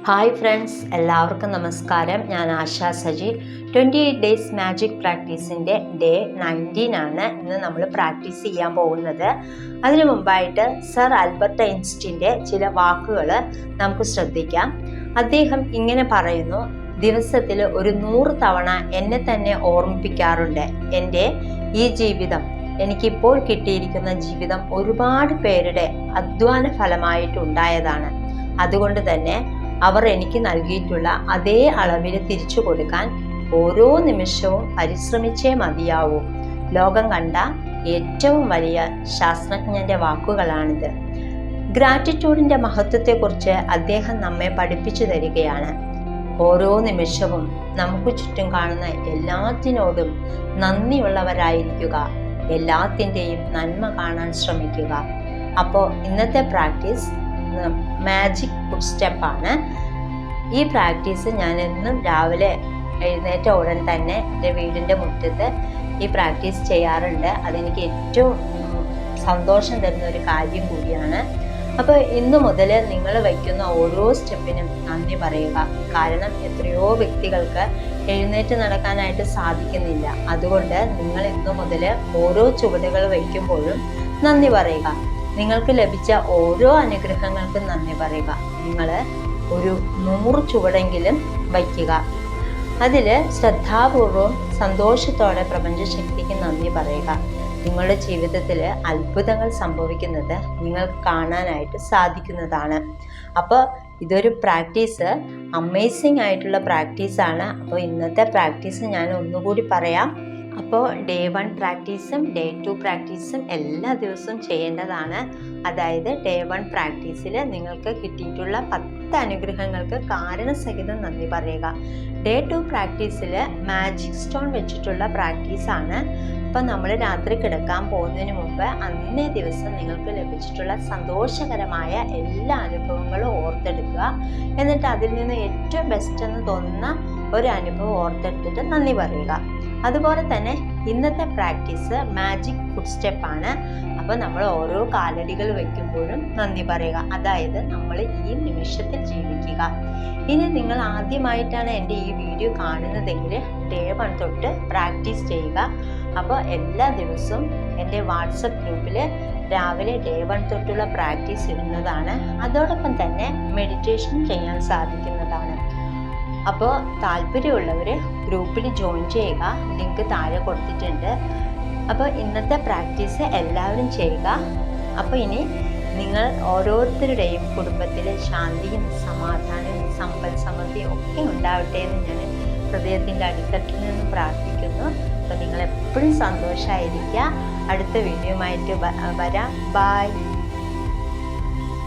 Hi friends, എല്ലാവർക്കും നമസ്കാരം. ഞാൻ ആശാ സജി. 28 ഡേയ്സ് മാജിക് പ്രാക്ടീസിൻ്റെ ഡേ 19 ആണ് ഇന്ന് നമ്മൾ പ്രാക്ടീസ് ചെയ്യാൻ പോകുന്നത്. അതിനു മുമ്പായിട്ട് സർ ആൽബർട്ട് ഐൻസ്റ്റീൻ്റെ ചില വാക്കുകൾ നമുക്ക് ശ്രദ്ധിക്കാം. അദ്ദേഹം ഇങ്ങനെ പറയുന്നു: ദിവസത്തിൽ ഒരു 100 തവണ എന്നെ തന്നെ ഓർമ്മിപ്പിക്കാറുണ്ട്, എൻ്റെ ഈ ജീവിതം, എനിക്കിപ്പോൾ കിട്ടിയിരിക്കുന്ന ജീവിതം ഒരുപാട് പേരുടെ അധ്വാന ഫലമായിട്ടുണ്ടായതാണ്. അതുകൊണ്ട് തന്നെ അവർ എനിക്ക് നൽകിയിട്ടുള്ള അതേ അളവിൽ തിരിച്ചു കൊടുക്കാൻ ഓരോ നിമിഷവും പരിശ്രമിച്ചേ മതിയാവൂ. ലോകം കണ്ട ഏറ്റവും വലിയ ശാസ്ത്രജ്ഞന്റെ വാക്കുകളാണിത്. ഗ്രാറ്റിറ്റ്യൂഡിന്റെ മഹത്വത്തെക്കുറിച്ച് അദ്ദേഹം നമ്മെ പഠിപ്പിച്ചു തരികയാണ്. ഓരോ നിമിഷവും നമുക്ക് ചുറ്റും കാണുന്ന എല്ലാത്തിനോടും നന്ദിയുള്ളവരായിരിക്കുക, എല്ലാത്തിൻ്റെയും നന്മ കാണാൻ ശ്രമിക്കുക. അപ്പോൾ ഇന്നത്തെ പ്രാക്ടീസ് മാജിക് ഫുഡ് സ്റ്റെപ്പാണ്. ഈ പ്രാക്ടീസ് ഞാൻ എന്നും രാവിലെ എഴുന്നേറ്റ ഉടൻ തന്നെ എൻ്റെ വീടിൻ്റെ മുറ്റത്ത് ഈ പ്രാക്ടീസ് ചെയ്യാറുണ്ട്. അതെനിക്ക് ഏറ്റവും സന്തോഷം തരുന്ന ഒരു കാര്യം കൂടിയാണ്. അപ്പോൾ ഇന്നു മുതൽ നിങ്ങൾ വയ്ക്കുന്ന ഓരോ സ്റ്റെപ്പിനും നന്ദി പറയുക. കാരണം എത്രയോ വ്യക്തികൾക്ക് എഴുന്നേറ്റ് നടക്കാനായിട്ട് സാധിക്കുന്നില്ല. അതുകൊണ്ട് നിങ്ങൾ ഇന്നു മുതൽ ഓരോ ചുവടുകൾ വയ്ക്കുമ്പോഴും നന്ദി പറയുക. നിങ്ങൾക്ക് ലഭിച്ച ഓരോ അനുഗ്രഹങ്ങൾക്കും നന്ദി പറയുക. നിങ്ങൾ ഒരു 100 ചുവടെങ്കിലും വയ്ക്കുക. അതിൽ ശ്രദ്ധാപൂർവം സന്തോഷത്തോടെ പ്രപഞ്ചശക്തിക്ക് നന്ദി പറയുക. നിങ്ങളുടെ ജീവിതത്തിൽ അത്ഭുതങ്ങൾ സംഭവിക്കുന്നത് നിങ്ങൾക്ക് കാണാനായിട്ട് സാധിക്കുന്നതാണ്. അപ്പോൾ ഇതൊരു പ്രാക്ടീസ്, അമേസിംഗ് ആയിട്ടുള്ള പ്രാക്ടീസാണ്. അപ്പോൾ ഇന്നത്തെ പ്രാക്ടീസ് ഞാൻ ഒന്നുകൂടി പറയാം. അപ്പോൾ ഡേ 1 പ്രാക്ടീസും ഡേ 2 പ്രാക്ടീസും എല്ലാ ദിവസവും ചെയ്യേണ്ടതാണ്. അതായത് ഡേ 1 പ്രാക്ടീസിൽ നിങ്ങൾക്ക് കിട്ടിയിട്ടുള്ള 10 അനുഗ്രഹങ്ങൾക്ക് കാരണസഹിതം നന്ദി പറയുക. ഡേ 2 പ്രാക്ടീസിൽ മാജിക് സ്റ്റോൺ വെച്ചിട്ടുള്ള പ്രാക്ടീസാണ്. അപ്പം നമ്മൾ രാത്രി കിടക്കാൻ പോകുന്നതിന് മുമ്പ് അന്നേ ദിവസം നിങ്ങൾക്ക് ലഭിച്ചിട്ടുള്ള സന്തോഷകരമായ എല്ലാ അനുഭവങ്ങളും ഓർത്തെടുക്കുക. എന്നിട്ട് അതിൽ നിന്ന് ഏറ്റവും ബെസ്റ്റ് എന്ന് തോന്നുന്ന ഒരു അനുഭവം ഓർത്തെടുത്തിട്ട് നന്ദി പറയുക. അതുപോലെ തന്നെ ഇന്നത്തെ പ്രാക്ടീസ് മാജിക് ഫുഡ് സ്റ്റെപ്പാണ്. അപ്പോൾ നമ്മൾ ഓരോ കാലടികൾ വയ്ക്കുമ്പോഴും നന്ദി പറയുക. അതായത് നമ്മൾ ഈ നിമിഷത്തിൽ ജീവിക്കുക. ഇനി നിങ്ങൾ ആദ്യമായിട്ടാണ് എൻ്റെ ഈ വീഡിയോ കാണുന്നതെങ്കിൽ ഡേ 1 തൊട്ട് പ്രാക്ടീസ് ചെയ്യുക. അപ്പോൾ എല്ലാ ദിവസവും എൻ്റെ വാട്സപ്പ് ഗ്രൂപ്പിൽ രാവിലെ ഡേ 1 തൊട്ടുള്ള പ്രാക്ടീസ് ഇടുന്നതാണ്. അതോടൊപ്പം തന്നെ മെഡിറ്റേഷൻ ചെയ്യാൻ സാധിക്കുന്നതാണ്. അപ്പോൾ താല്പര്യമുള്ളവർ ഗ്രൂപ്പിൽ ജോയിൻ ചെയ്യുക. ലിങ്ക് താഴെ കൊടുത്തിട്ടുണ്ട്. അപ്പോൾ ഇന്നത്തെ പ്രാക്ടീസ് എല്ലാവരും ചെയ്യുക. അപ്പോൾ ഇനി നിങ്ങൾ ഓരോരുത്തരുടെയും കുടുംബത്തിൽ ശാന്തിയും സമാധാനവും സമ്പൽ സമൃദ്ധിയും ഒക്കെ ഉണ്ടാവട്ടെ എന്ന് ഞാൻ ഹൃദയത്തിൻ്റെ അടിത്തട്ടിൽ നിന്ന് പ്രാർത്ഥിക്കുന്നു. അപ്പോൾ നിങ്ങളെപ്പോഴും സന്തോഷമായിരിക്കുക. അടുത്ത വീഡിയോയുമായിട്ട് വരാം. ബൈ.